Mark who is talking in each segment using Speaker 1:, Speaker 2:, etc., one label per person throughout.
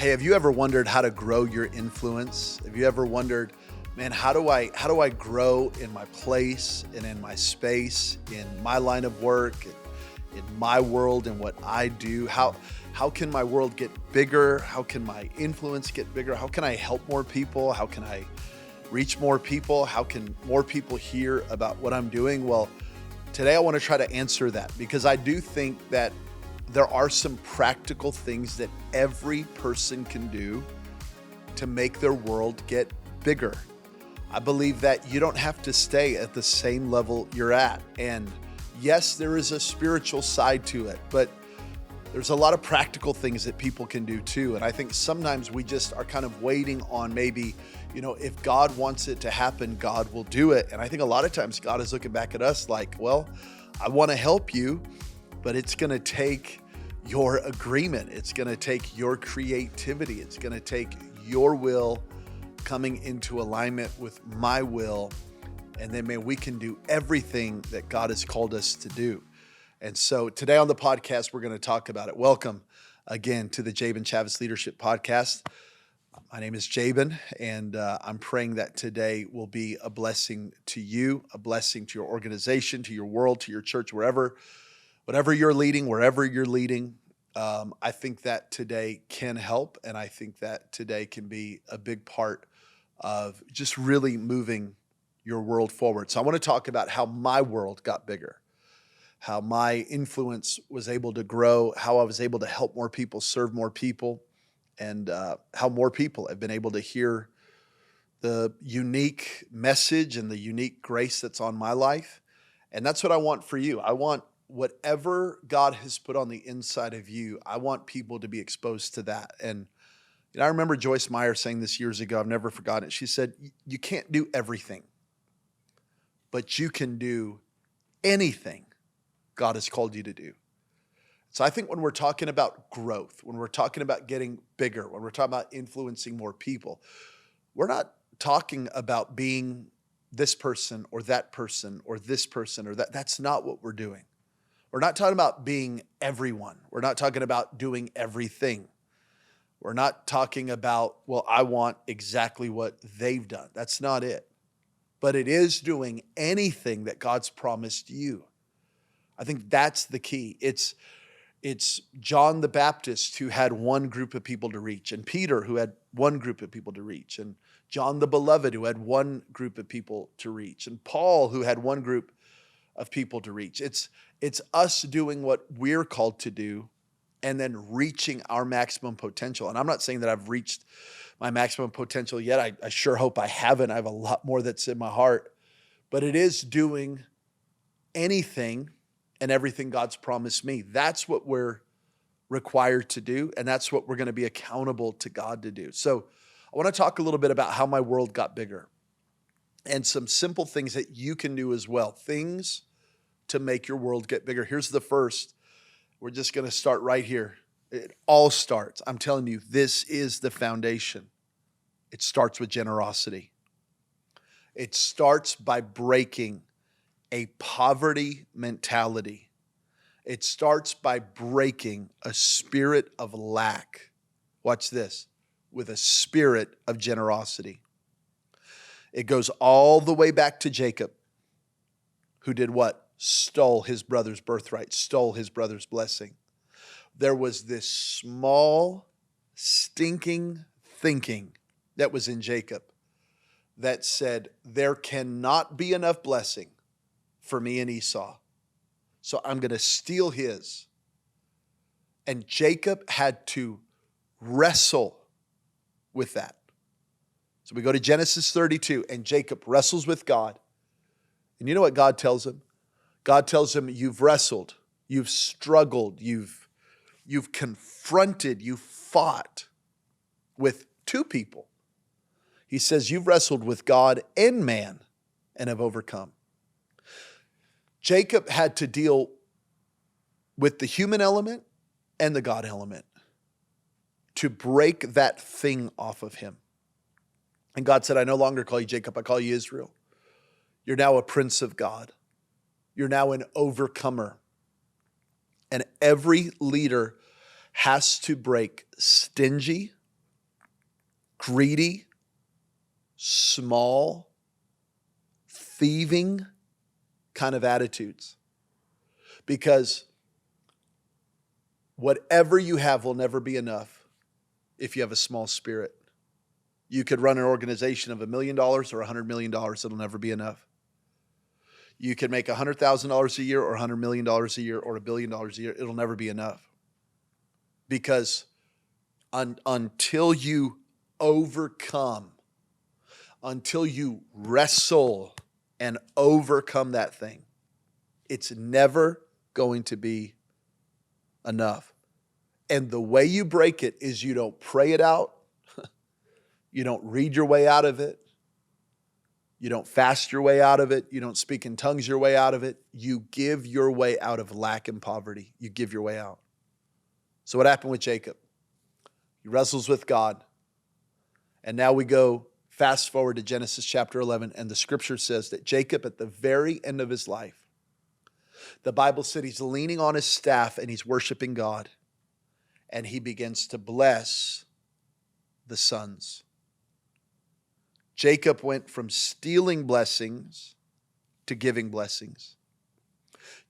Speaker 1: Hey, have you ever wondered how to grow your influence? Have you ever wondered, man, how do I grow in my place and in my space, in my line of work, in my world and what I do? How can my world get bigger? How can my influence get bigger? How can I help more people? How can I reach more people? How can more people hear about what I'm doing? Well, today I want to try to answer that because I do think that there are some practical things that every person can do to make their world get bigger. I believe that you don't have to stay at the same level you're at. And yes, there is a spiritual side to it, but there's a lot of practical things that people can do too. And I think sometimes we just are kind of waiting on maybe, if God wants it to happen, God will do it. And I think a lot of times God is looking back at us like, well, I want to help you, but it's going to take your agreement. It's going to take your creativity. It's going to take your will coming into alignment with my will. And then, man, we can do everything that God has called us to do. And so today on the podcast, we're going to talk about it. Welcome again to the Jabin Chavez Leadership Podcast. My name is Jabin, and I'm praying that today will be a blessing to you, a blessing to your organization, to your world, to your church, whatever you're leading, wherever you're leading. I think that today can help, and I think that today can be a big part of just really moving your world forward. So I want to talk about how my world got bigger, how my influence was able to grow, how I was able to help more people, serve more people, and how more people have been able to hear the unique message and the unique grace that's on my life. And that's what I want for you. I want whatever God has put on the inside of you, I want people to be exposed to that. And I remember Joyce Meyer saying this years ago. I've never forgotten it. She said, you can't do everything, but you can do anything God has called you to do. So I think when we're talking about growth, when we're talking about getting bigger, when we're talking about influencing more people, we're not talking about being this person or that person or this person or that. That's not what we're doing. We're not talking about being everyone. We're not talking about doing everything. We're not talking about, well, I want exactly what they've done. That's not it. But it is doing anything that God's promised you. I think that's the key. It's John the Baptist who had one group of people to reach, and Peter who had one group of people to reach, and John the Beloved who had one group of people to reach, and Paul who had one group of people to reach. It's us doing what we're called to do and then reaching our maximum potential. And I'm not saying that I've reached my maximum potential yet. I sure hope I haven't. I have a lot more that's in my heart. But it is doing anything and everything God's promised me. That's what we're required to do, and that's what we're going to be accountable to God to do. So I want to talk a little bit about how my world got bigger and some simple things that you can do as well, things to make your world get bigger. Here's the first. We're just going to start right here. It all starts. I'm telling you, this is the foundation. It starts with generosity. It starts by breaking a poverty mentality. It starts by breaking a spirit of lack. Watch this, with a spirit of generosity. It goes all the way back to Jacob, who did what? Stole his brother's birthright, stole his brother's blessing. There was this small, stinking thinking that was in Jacob that said, there cannot be enough blessing for me and Esau, so I'm going to steal his. And Jacob had to wrestle with that. So we go to Genesis 32, and Jacob wrestles with God. And you know what God tells him? God tells him, you've wrestled, you've struggled, you've confronted, you fought with two people. He says, you've wrestled with God and man and have overcome. Jacob had to deal with the human element and the God element to break that thing off of him. And God said, I no longer call you Jacob, I call you Israel. You're now a prince of God. You're now an overcomer. And every leader has to break stingy, greedy, small, thieving kind of attitudes. Because whatever you have will never be enough if you have a small spirit. You could run an organization of $1 million or $100 million. It'll never be enough. You can make $100,000 a year or $100 million a year or $1 billion a year. It'll never be enough. Because until you overcome, until you wrestle and overcome that thing, it's never going to be enough. And the way you break it is you don't pray it out. You don't read your way out of it. You don't fast your way out of it. You don't speak in tongues your way out of it. You give your way out of lack and poverty. You give your way out. So what happened with Jacob? He wrestles with God. And now we go fast forward to Genesis chapter 11. And the scripture says that Jacob, at the very end of his life, the Bible said he's leaning on his staff and he's worshiping God. And he begins to bless the sons. Jacob went from stealing blessings to giving blessings.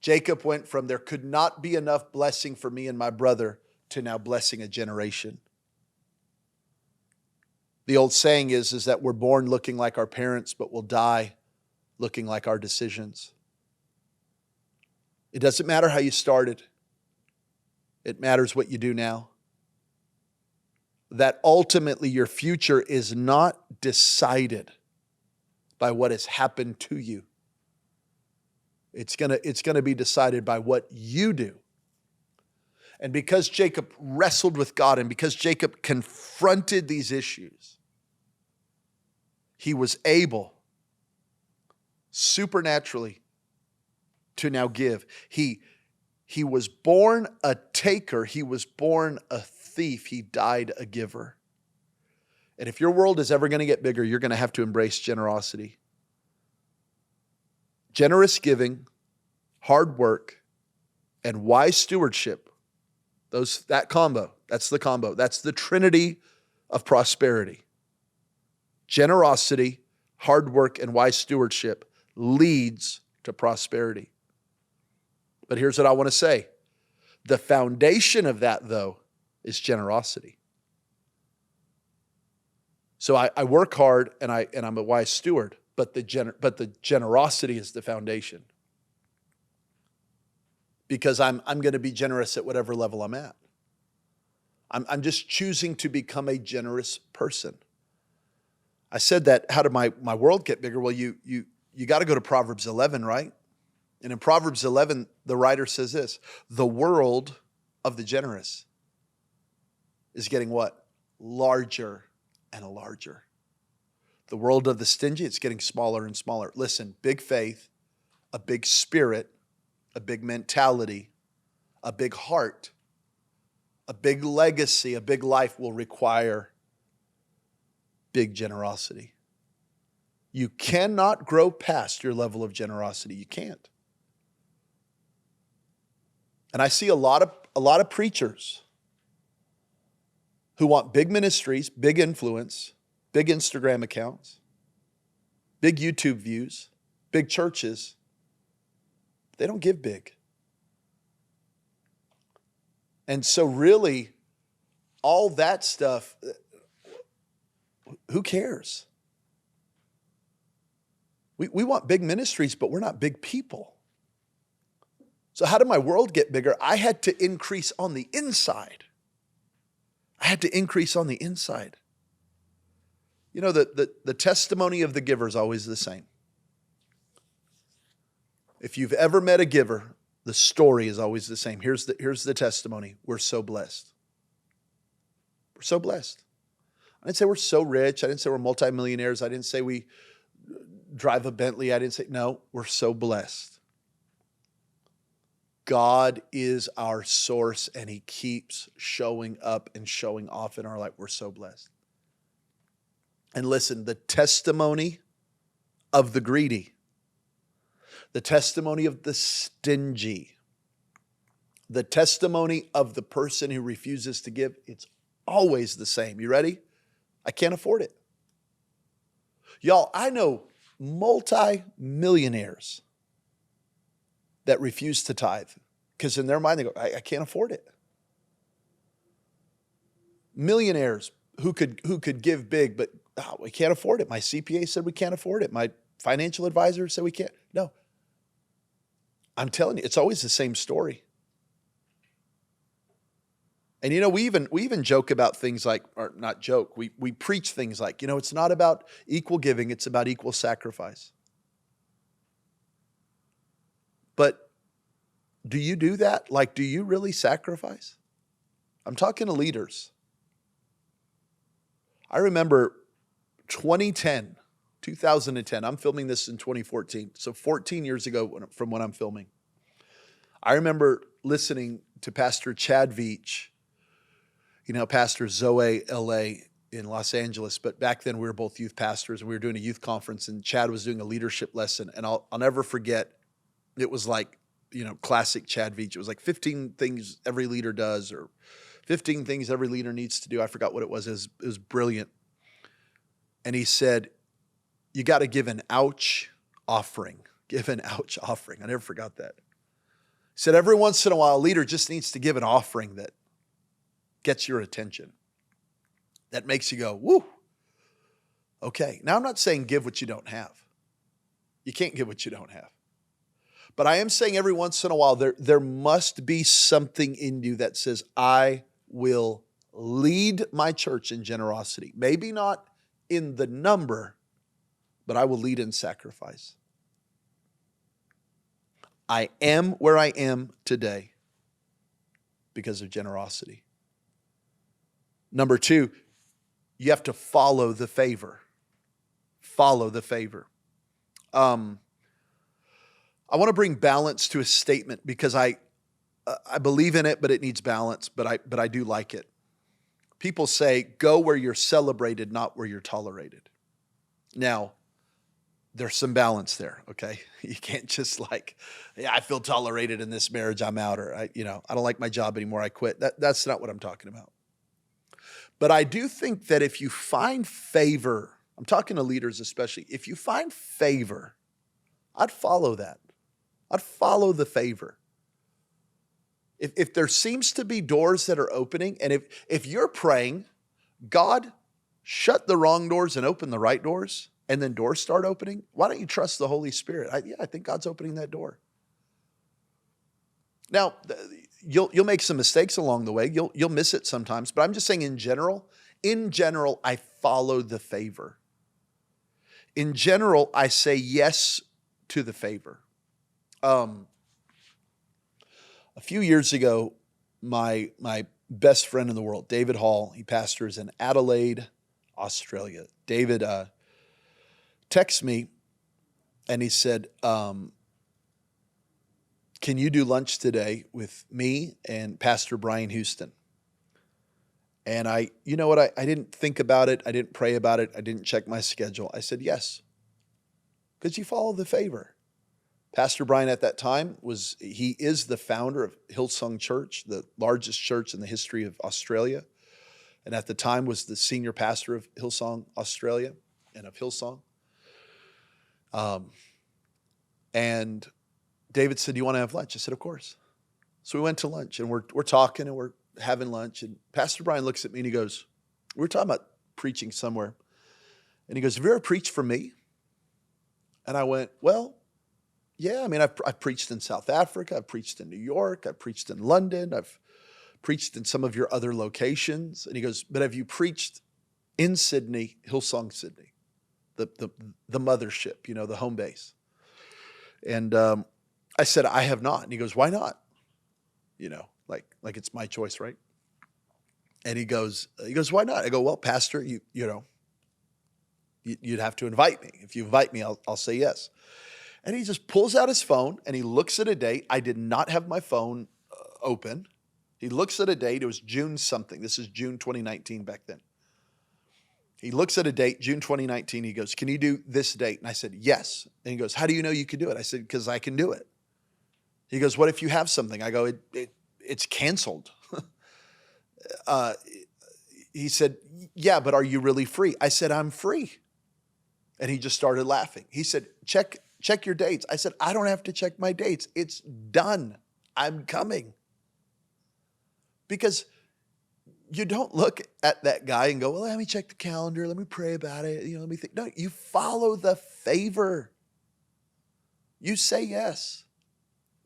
Speaker 1: Jacob went from there could not be enough blessing for me and my brother to now blessing a generation. The old saying is that we're born looking like our parents, but we'll die looking like our decisions. It doesn't matter how you started. It matters what you do now. That ultimately your future is not decided by what has happened to you. It's gonna be decided by what you do. And because Jacob wrestled with God and because Jacob confronted these issues, he was able supernaturally to now give. He was born a taker. He was born a thief. He died a giver. And if your world is ever going to get bigger, you're going to have to embrace generosity. Generous giving, hard work, and wise stewardship. That combo. That's the combo. That's the trinity of prosperity. Generosity, hard work, and wise stewardship leads to prosperity. But here's what I want to say. The foundation of that, though, is generosity. So I work hard and I'm a wise steward, but the generosity is the foundation. Because I'm going to be generous at whatever level I'm at. I'm just choosing to become a generous person. I said that, how did my world get bigger? Well, you got to go to Proverbs 11, right? And in Proverbs 11, the writer says this: the world of the generous is getting what? Larger and larger. The world of the stingy, it's getting smaller and smaller. Listen, big faith, a big spirit, a big mentality, a big heart, a big legacy, a big life will require big generosity. You cannot grow past your level of generosity. You can't. And I see a lot of preachers who want big ministries, big influence, big Instagram accounts, big YouTube views, big churches. They don't give big. And so really, all that stuff, who cares? We want big ministries, but we're not big people. So how did my world get bigger? I had to increase on the inside. I had to increase on the inside. You know, the testimony of the giver is always the same. If you've ever met a giver, the story is always the same. Here's the testimony. We're so blessed. We're so blessed. I didn't say we're so rich. I didn't say we're multimillionaires. I didn't say we drive a Bentley. I didn't say, no, we're so blessed. God is our source and he keeps showing up and showing off in our life. We're so blessed. And listen, the testimony of the greedy, the testimony of the stingy, the testimony of the person who refuses to give, it's always the same. You ready? I can't afford it. Y'all, I know multi-millionaires that refuse to tithe because in their mind they go, I can't afford it. Millionaires who could give big, but we can't afford it. My CPA said we can't afford it. My financial advisor said we can't. No. I'm telling you, it's always the same story. And we even joke about things like, or not joke, we preach things like, it's not about equal giving, it's about equal sacrifice. But do you do that? Like, do you really sacrifice? I'm talking to leaders. I remember 2010. I'm filming this in 2014. So 14 years ago from when I'm filming. I remember listening to Pastor Chad Veach, Pastor Zoe LA in Los Angeles. But back then we were both youth pastors and we were doing a youth conference and Chad was doing a leadership lesson. And I'll never forget, it was like, classic Chad Veach. It was like 15 things every leader does or 15 things every leader needs to do. I forgot what it was. It was brilliant. And he said, you got to give an ouch offering. Give an ouch offering. I never forgot that. He said, every once in a while, a leader just needs to give an offering that gets your attention. That makes you go, woo. Okay. Now, I'm not saying give what you don't have. You can't give what you don't have. But I am saying every once in a while, there must be something in you that says, I will lead my church in generosity. Maybe not in the number, but I will lead in sacrifice. I am where I am today because of generosity. Number two, you have to follow the favor. Follow the favor. I want to bring balance to a statement because I believe in it, but it needs balance, but I do like it. People say, go where you're celebrated, not where you're tolerated. Now, there's some balance there, okay? You can't just I feel tolerated in this marriage, I'm out, or I don't like my job anymore, I quit. That's not what I'm talking about. But I do think that if you find favor, I'm talking to leaders especially, if you find favor, I'd follow that. I'd follow the favor. If there seems to be doors that are opening, and if you're praying, God, shut the wrong doors and open the right doors, and then doors start opening, why don't you trust the Holy Spirit? I think God's opening that door. Now, you'll make some mistakes along the way. You'll miss it sometimes, but I'm just saying in general, I follow the favor. In general, I say yes to the favor. A few years ago, my best friend in the world, David Hall, he pastors in Adelaide, Australia. David texted me and he said, can you do lunch today with me and Pastor Brian Houston? And I didn't think about it. I didn't pray about it. I didn't check my schedule. I said, yes, because you follow the favor. Pastor Brian at that time he is the founder of Hillsong Church, the largest church in the history of Australia. And at the time was the senior pastor of Hillsong Australia and of Hillsong. And David said, do you want to have lunch? I said, of course. So we went to lunch and we're talking and we're having lunch. And Pastor Brian looks at me and he goes, we were talking about preaching somewhere. And he goes, have you ever preached for me? And I went, well, yeah, I mean, I've preached in South Africa. I've preached in New York. I've preached in London. I've preached in some of your other locations. And he goes, but have you preached in Sydney, Hillsong Sydney, the mothership, the home base? And I said, I have not. And he goes, why not? Like it's my choice, right? And he goes, why not? I go, well, Pastor, you'd have to invite me. If you invite me, I'll say yes. And he just pulls out his phone and he looks at a date. I did not have my phone open. He looks at a date. It was June something. This is June 2019 back then. He looks at a date, June 2019. He goes, can you do this date? And I said, yes. And he goes, how do you know you can do it? I said, because I can do it. He goes, what if you have something? I go, it's canceled. he said, yeah, but are you really free? I said, I'm free. And he just started laughing. He said, check your dates. I said, I don't have to check my dates. It's done. I'm coming. Because you don't look at that guy and go, well, let me check the calendar. Let me pray about it. Let me think. No, you follow the favor. You say yes.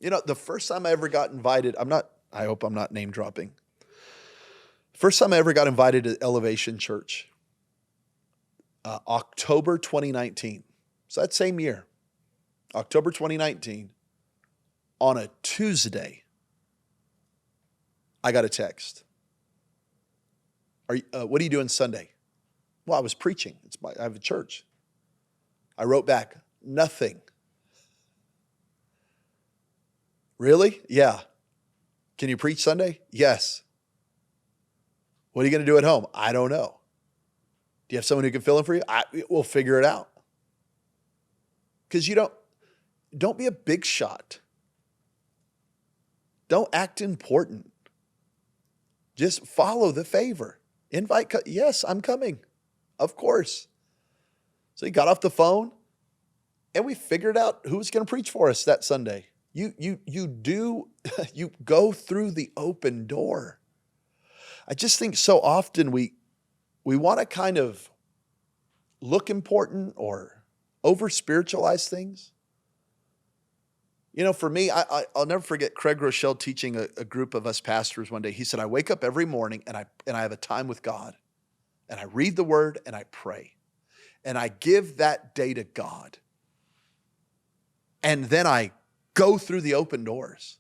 Speaker 1: The first time I ever got invited, I hope I'm not name dropping. First time I ever got invited to Elevation Church, October 2019. So that same year, October 2019, on a Tuesday, I got a text. What are you doing Sunday? Well, I was preaching. I have a church. I wrote back, nothing. Really? Yeah. Can you preach Sunday? Yes. What are you going to do at home? I don't know. Do you have someone who can fill in for you? We'll figure it out. Because don't be a big shot. Don't act important. Just follow the favor. Invite, yes, I'm coming. Of course. So he got off the phone and we figured out who was going to preach for us that Sunday. You go through the open door. I just think so often we want to kind of look important or over spiritualize things. For me, I'll never forget Craig Rochelle teaching a group of us pastors one day. He said, I wake up every morning and I have a time with God and I read the word and I pray and I give that day to God. And then I go through the open doors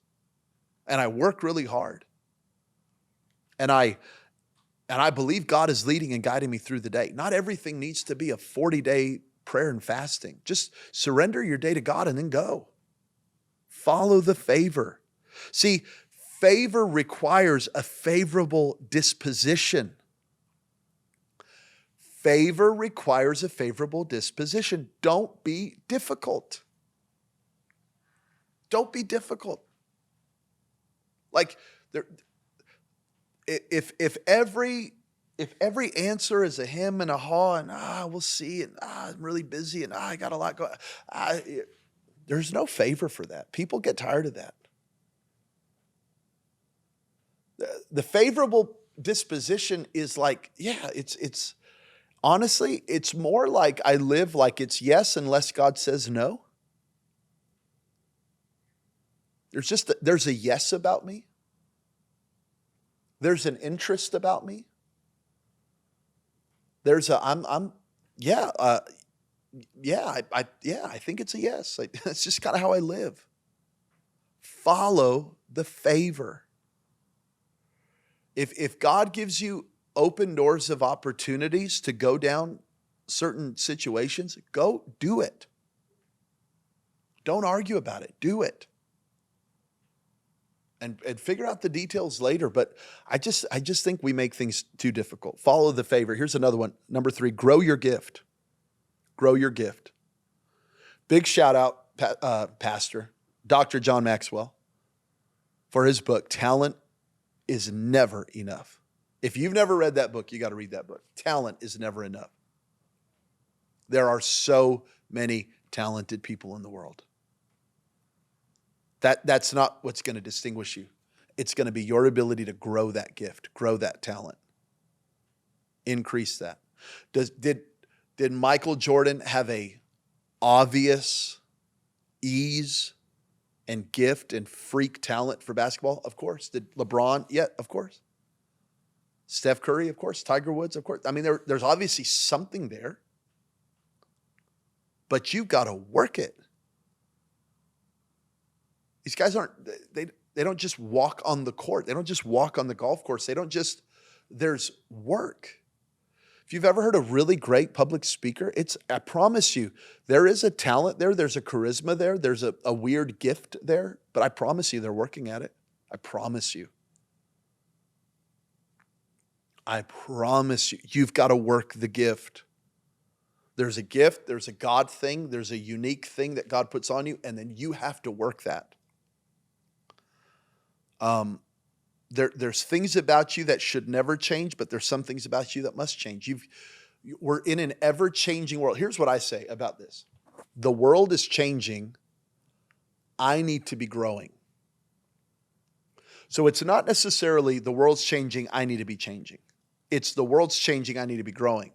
Speaker 1: and I work really hard. And I believe God is leading and guiding me through the day. Not everything needs to be a 40-day prayer and fasting. Just surrender your day to God and then go. Follow the favor. See, favor requires a favorable disposition. Favor requires a favorable disposition. Don't be difficult. Don't be difficult. Like if every answer is a hem and a haw and we'll see and I'm really busy and I got a lot going. There's no favor for that. People get tired of that. The favorable disposition is like, it's honestly, it's more like I live like it's yes unless God says no. There's a yes about me. There's an interest about me. There's a I think it's a yes. That's just kind of how I live. Follow the favor. If God gives you open doors of opportunities to go down certain situations, go do it. Don't argue about it. Do it. And figure out the details later. But I just think we make things too difficult. Follow the favor. Here's another one. Number 3, grow your gift. Grow your gift. Big shout out, Pastor Dr. John Maxwell, for his book, Talent is Never Enough. If you've never read that book, you got to read that book. Talent is never enough. There are so many talented people in the world. That's not what's going to distinguish you. It's going to be your ability to grow that gift, grow that talent, increase that. Did Michael Jordan have a obvious ease and gift and freak talent for basketball? Of course. Did LeBron? Yeah, of course. Steph Curry, of course. Tiger Woods, of course. I mean, there's obviously something there, but you've got to work it. These guys they don't just walk on the court. They don't just walk on the golf course. There's work. If you've ever heard a really great public speaker, I promise you, there is a talent there. There's a charisma there. There's a weird gift there. But I promise you, they're working at it. I promise you. I promise you, you've got to work the gift. There's a gift. There's a God thing. There's a unique thing that God puts on you. And then you have to work that. There's things about you that should never change, but there's some things about you that must change. We're in an ever-changing world. Here's what I say about this. The world is changing. I need to be growing. So it's not necessarily the world's changing, I need to be changing. It's the world's changing, I need to be growing.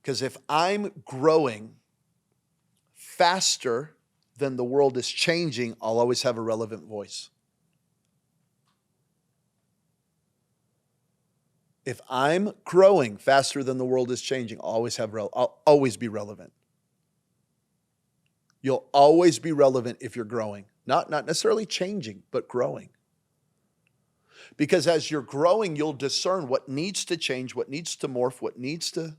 Speaker 1: Because if I'm growing faster than the world is changing, I'll always have a relevant voice. If I'm growing faster than the world is changing, I'll always be relevant. You'll always be relevant if you're growing. Not necessarily changing, but growing. Because as you're growing, you'll discern what needs to change, what needs to morph, what needs to...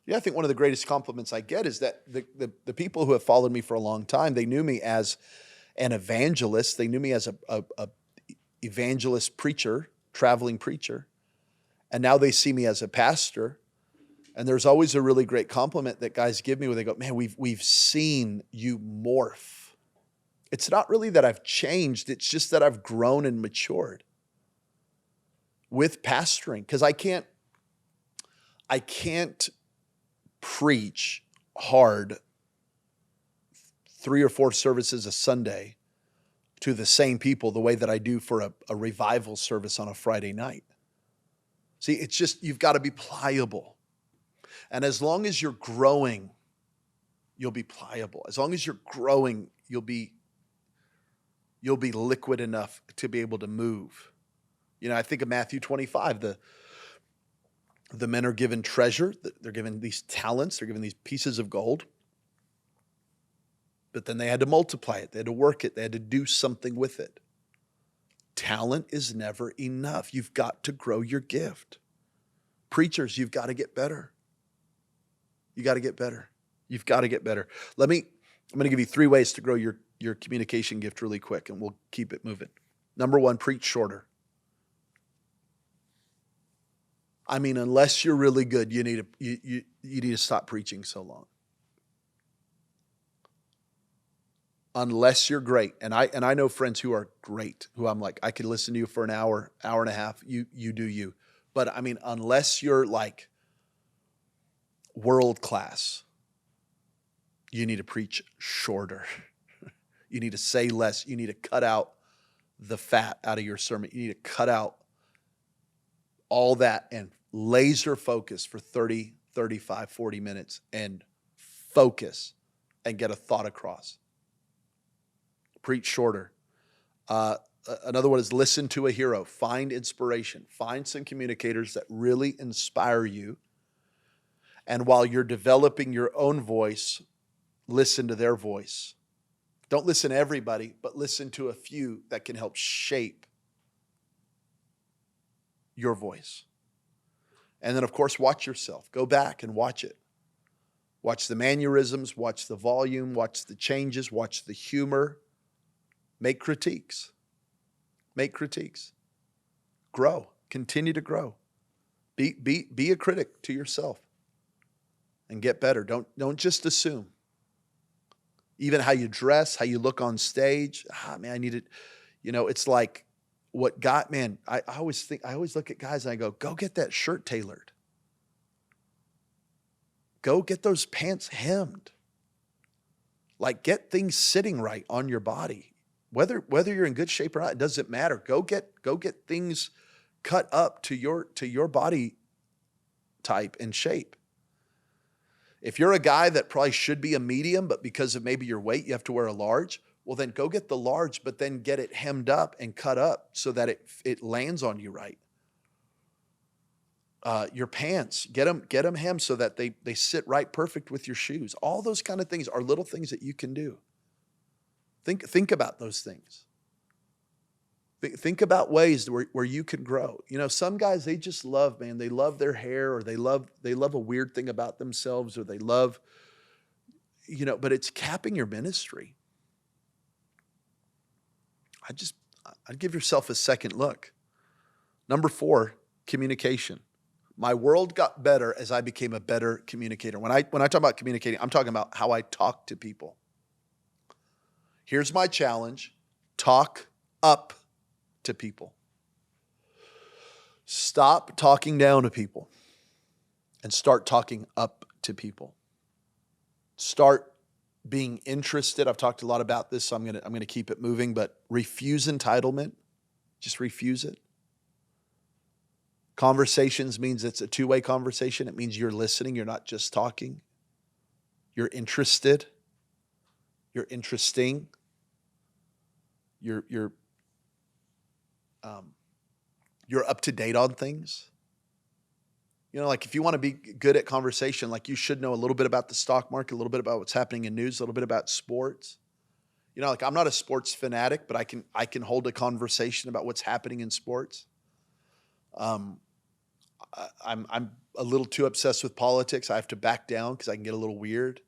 Speaker 1: Yeah, I think one of the greatest compliments I get is that the people who have followed me for a long time, they knew me as an evangelist. They knew me as a evangelist preacher, traveling preacher. And now they see me as a pastor. And there's always a really great compliment that guys give me where they go, man, we've seen you morph. It's not really that I've changed. It's just that I've grown and matured with pastoring. Because I can't preach hard 3 or 4 services a Sunday to the same people the way that I do for a revival service on a Friday night. See, it's just, you've got to be pliable. And as long as you're growing, you'll be pliable. As long as you're growing, you'll be liquid enough to be able to move. You know, I think of Matthew 25, the men are given treasure. They're given these talents. They're given these pieces of gold. But then they had to multiply it. They had to work it. They had to do something with it. Talent is never enough. You've got to grow your gift. Preachers, you've got to get better. You got to get better. You've got to get better. I'm going to give you 3 ways to grow your communication gift really quick, and we'll keep it moving. Number 1, preach shorter. I mean, unless you're really good, you need to stop preaching so long. Unless you're great, and I know friends who are great, who I'm like, I could listen to you for an hour and a half. You do you. But I mean, unless you're like world class, you need to preach shorter. You need to say less. You need to cut out the fat out of your sermon. You need to cut out all that and laser focus for 30, 35, 40 minutes and focus and get a thought across. Preach shorter. Another one is listen to a hero. Find inspiration. Find some communicators that really inspire you. And while you're developing your own voice, listen to their voice. Don't listen to everybody, but listen to a few that can help shape your voice. And then, of course, watch yourself. Go back and watch it. Watch the mannerisms, watch the volume, watch the changes, watch the humor. Make critiques. Make critiques. Grow. Continue to grow. Be a critic to yourself and get better. Don't just assume. Even how you dress, how you look on stage. Man, I need it. You know, it's like what got, man, I always look at guys and I go get that shirt tailored. Go get those pants hemmed. Like, get things sitting right on your body. Whether you're in good shape or not, it doesn't matter. Go get things cut up to your body type and shape. If you're a guy that probably should be a medium, but because of maybe your weight, you have to wear a large, well, then go get the large, but then get it hemmed up and cut up so that it lands on you right. Your pants, get them hemmed so that they sit right perfect with your shoes. All those kind of things are little things that you can do. Think about those things. Think about ways where you can grow. You know, some guys, they just love, man, they love their hair, or they love a weird thing about themselves, or they love, you know, but it's capping your ministry. I'd give yourself a second look. Number 4, communication. My world got better as I became a better communicator. When I talk about communicating, I'm talking about how I talk to people. Here's my challenge. Talk up to people. Stop talking down to people and start talking up to people. Start being interested. I've talked a lot about this, so I'm gonna keep it moving, but refuse entitlement. Just refuse it. Conversations means it's a two-way conversation. It means you're listening. You're not just talking. You're interested. You're interesting. You're up to date on things. You know, like if you want to be good at conversation, like you should know a little bit about the stock market, a little bit about what's happening in news, a little bit about sports. You know, like I'm not a sports fanatic, but I can hold a conversation about what's happening in sports. I'm a little too obsessed with politics. I have to back down because I can get a little weird.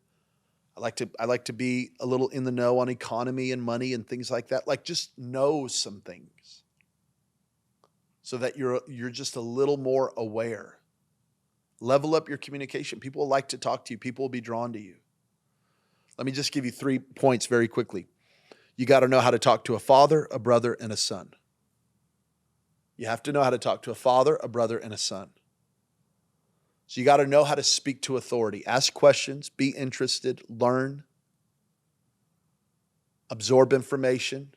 Speaker 1: I like to be a little in the know on economy and money and things like that. Like just know some things so that you're just a little more aware. Level up your communication. People will like to talk to you. People will be drawn to you. Let me just give you 3 points very quickly. You got to know how to talk to a father, a brother, and a son. You have to know how to talk to a father, a brother, and a son. So you got to know how to speak to authority. Ask questions, be interested, learn, absorb information,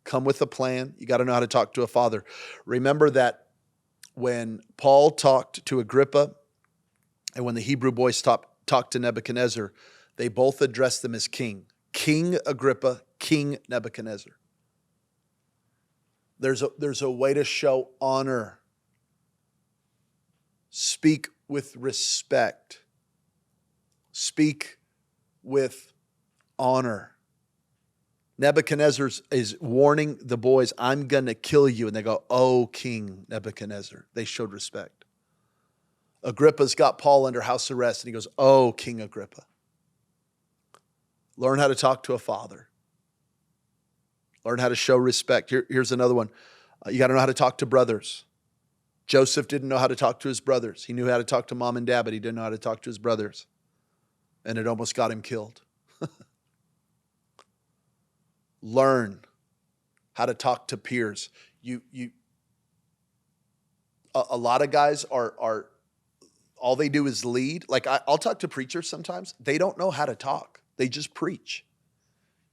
Speaker 1: come with a plan. You got to know how to talk to a father. Remember that when Paul talked to Agrippa and when the Hebrew boys talked to Nebuchadnezzar, they both addressed them as king. King Agrippa, King Nebuchadnezzar. There's a way to show honor. Speak with respect. Speak with honor. Nebuchadnezzar is warning the boys, I'm going to kill you. And they go, oh, King Nebuchadnezzar. They showed respect. Agrippa's got Paul under house arrest, and he goes, oh, King Agrippa. Learn how to talk to a father. Learn how to show respect. Here's another one. You got to know how to talk to brothers. Joseph didn't know how to talk to his brothers. He knew how to talk to mom and dad, but he didn't know how to talk to his brothers. And it almost got him killed. Learn how to talk to peers. A lot of guys are all they do is lead. Like I'll talk to preachers sometimes. They don't know how to talk. They just preach.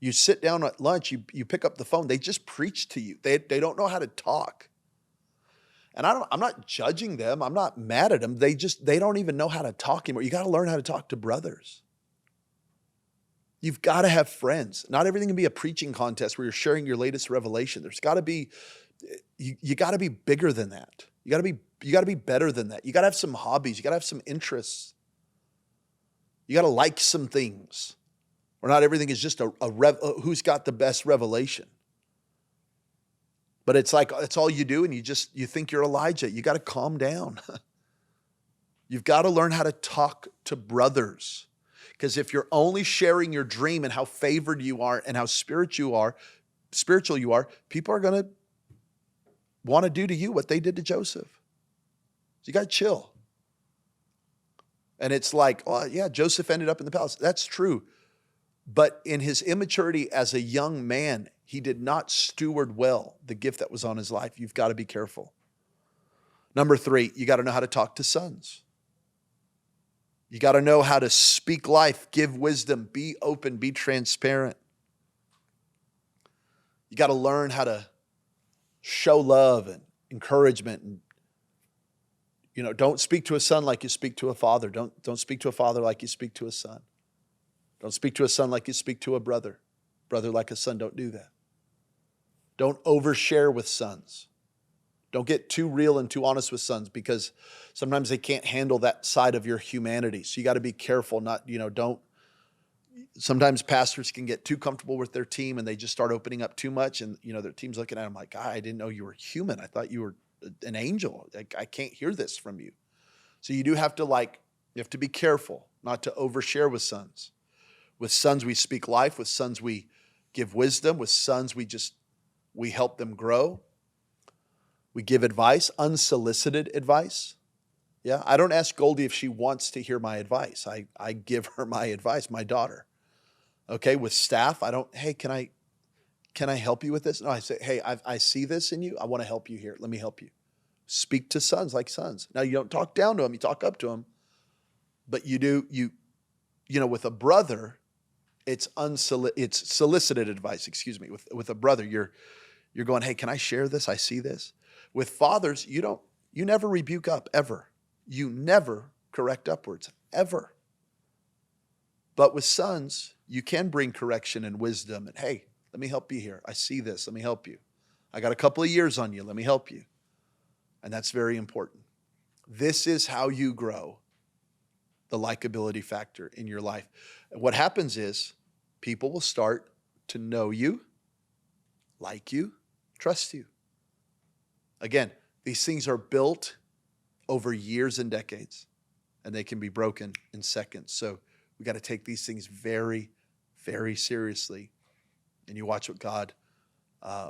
Speaker 1: You sit down at lunch, you pick up the phone, they just preach to you. They don't know how to talk. And I'm not judging them. I'm not mad at them. They don't even know how to talk anymore. You got to learn how to talk to brothers. You've got to have friends. Not everything can be a preaching contest where you're sharing your latest revelation. There's got to be, you got to be bigger than that. You got to be better than that. You got to have some hobbies. You got to have some interests. You got to like some things. Or not everything is just who's got the best revelation. But it's like, it's all you do, and you think you're Elijah. You got to calm down. You've got to learn how to talk to brothers. Because if you're only sharing your dream and how favored you are and how spiritual you are, people are going to want to do to you what they did to Joseph. So you got to chill. And it's like, oh yeah, Joseph ended up in the palace. That's true. But in his immaturity as a young man, he did not steward well the gift that was on his life. You've got to be careful. Number 3, you got to know how to talk to sons. You got to know how to speak life, give wisdom, be open, be transparent. You got to learn how to show love and encouragement. And, don't speak to a son like you speak to a father. Don't speak to a father like you speak to a son. Don't speak to a son like you speak to a brother. Brother like a son. Don't do that. Don't overshare with sons. Don't get too real and too honest with sons, because sometimes they can't handle that side of your humanity. So you got to be careful. Sometimes pastors can get too comfortable with their team and they just start opening up too much. And, their team's looking at them like, I didn't know you were human. I thought you were an angel. I can't hear this from you. So you do have to you have to be careful not to overshare with sons. With sons, we speak life. With sons, we give wisdom. With sons, we help them grow. We give advice, unsolicited advice. Yeah, I don't ask Goldie if she wants to hear my advice. I give her my advice, my daughter. Okay, with staff, I don't, hey, can can I help you with this? No, I say, hey, I see this in you. I want to help you here. Let me help you. Speak to sons like sons. Now, you don't talk down to them. You talk up to them. But you do, with a brother, it's solicited advice, excuse me. With a brother, you're going, hey, can I share this? I see this. With fathers, you never rebuke up, ever. You never correct upwards, ever. But with sons, you can bring correction and wisdom and, hey, let me help you here. I see this. Let me help you. I got a couple of years on you. Let me help you. And that's very important. This is how you grow the likability factor in your life. And what happens is people will start to know you, like you, trust you. Again, these things are built over years and decades, and they can be broken in seconds. So we got to take these things very, very seriously. And you watch what God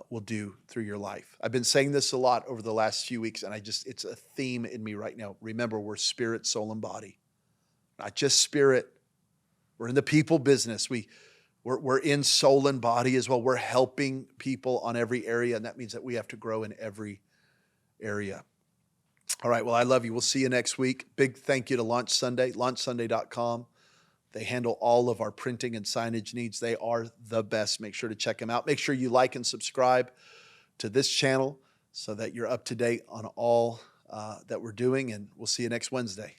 Speaker 1: will do through your life. I've been saying this a lot over the last few weeks, and it's a theme in me right now. Remember, we're spirit, soul, and body. Not just spirit. We're in the people business. We're in soul and body as well. We're helping people on every area, and that means that we have to grow in every area. All right, well, I love you. We'll see you next week. Big thank you to Launch Sunday, launchsunday.com. They handle all of our printing and signage needs. They are the best. Make sure to check them out. Make sure you like and subscribe to this channel so that you're up to date on all that we're doing, and we'll see you next Wednesday.